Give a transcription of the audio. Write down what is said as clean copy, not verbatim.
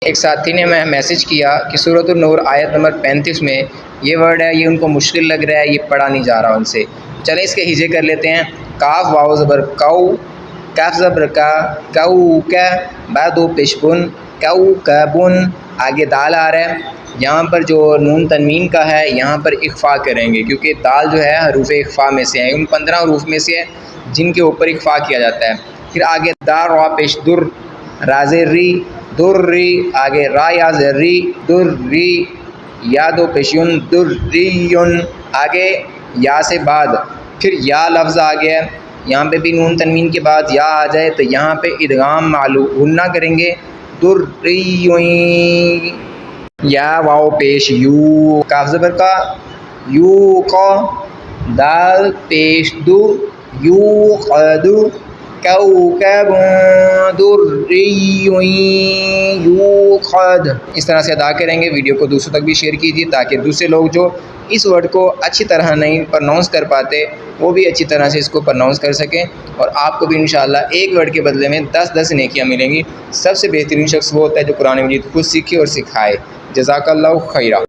ایک ساتھی نے میں میسج کیا کہ سورۃ النور آیت نمبر 35 میں یہ ورڈ ہے، یہ ان کو مشکل لگ رہا ہے، یہ پڑھا نہیں جا رہا ان سے۔ چلیں اس کے ہجے کر لیتے ہیں۔ کاف واو زبر کو، کاف زبر کا، کو کا، با دو پیش بن، کو کا بن، آگے دال آ رہا ہے۔ یہاں پر جو نون تنوین کا ہے یہاں پر اخفا کریں گے، کیونکہ دال جو ہے حروف اخفا میں سے ہے، ان 15 حروف میں سے ہے جن کے اوپر اخفا کیا جاتا ہے۔ پھر آگے دا را پیش در، راز ری، در ری، آگے را یا ری، در ری، یا دو پیشون، در ریون، آگے یا سے بعد پھر یا لفظ آ گیا ہے، یہاں پہ بھی نون تنوین کے بعد یا آ جائے تو یہاں پہ ادغام معلوم غنہ کریں گے، در ریون، یا واو پیش یو، کاف زبر کا، یو کو، دال پیش دو، یو قدو، کوكب دري يوقد۔ اس طرح سے ادا کریں گے۔ ویڈیو کو دوسروں تک بھی شیئر کیجیے تاکہ دوسرے لوگ جو اس ورڈ کو اچھی طرح نہیں پرناؤنس کر پاتے وہ بھی اچھی طرح سے اس کو پرناؤنس کر سکیں، اور آپ کو بھی انشاءاللہ ایک ورڈ کے بدلے میں 10 نیکیاں ملیں گی۔ سب سے بہترین شخص وہ ہوتا ہے جو قرآن مجید خود سیکھے اور سکھائے۔ جزاک اللہ خیرہ۔